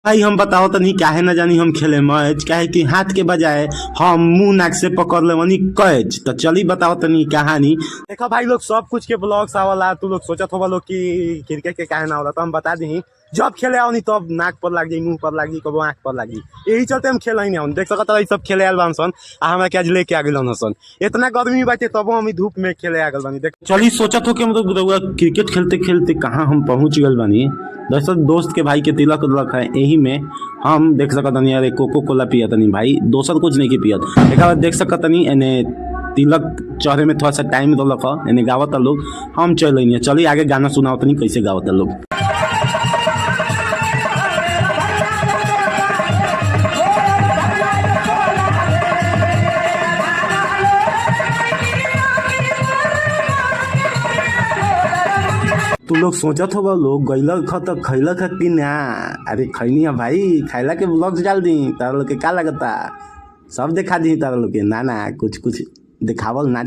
भाई हम बताओ तनी काहे न जानी हम खेले मैच, काहे कि हाथ के बजाय हम मुंह नाक से पकड़ ले वनी कैच। तो चली बताओ तनी कहानी। देखो भाई लोग सब कुछ के ब्लॉग्स आवला, तू लोग सोचत होगा लोग कि क्रिकेट के काहे ना होला, तो हम बता दी जब खेले आओ नहीं तब नाक पर लाग जाई, मुंह पर लागी, कबो आंख पर लागी, यही चलते हम खेल नहीं। देख सकत है सब खेले आल बानसन आ हमरा के आज लेके आ गेल हसन। इतना गर्मी बाटे तब हम धूप में खेले आ गल बानी। देख चली सोचत हो कि मतलब क्रिकेट खेलते खेलते कहाँ हम पहुंच गल बानी। दरअसल दोस्त के भाई के तिलक उलक है, यही में हम देख सकत नहीं यार कोको कोला पिया तनी भाई, दोसर कुछ नहीं की पियत। एक बार देख सकत नहीं एने तिलक चढ़े में थोड़ा सा टाइम रलक है, एने गावत लोग, हम चल चली आगे गाना सुनाओ तनी कैसे गावत लोग। तू लोग सोचत होगा लोग गैलक ख तो खैलक है कि ना। अरे खैनी है भाई, खैला के ब्लॉग्स डाल दी, तारा लोग के का लगता सब दिखा दी तारा लोग के। ना कुछ दिखावल ना।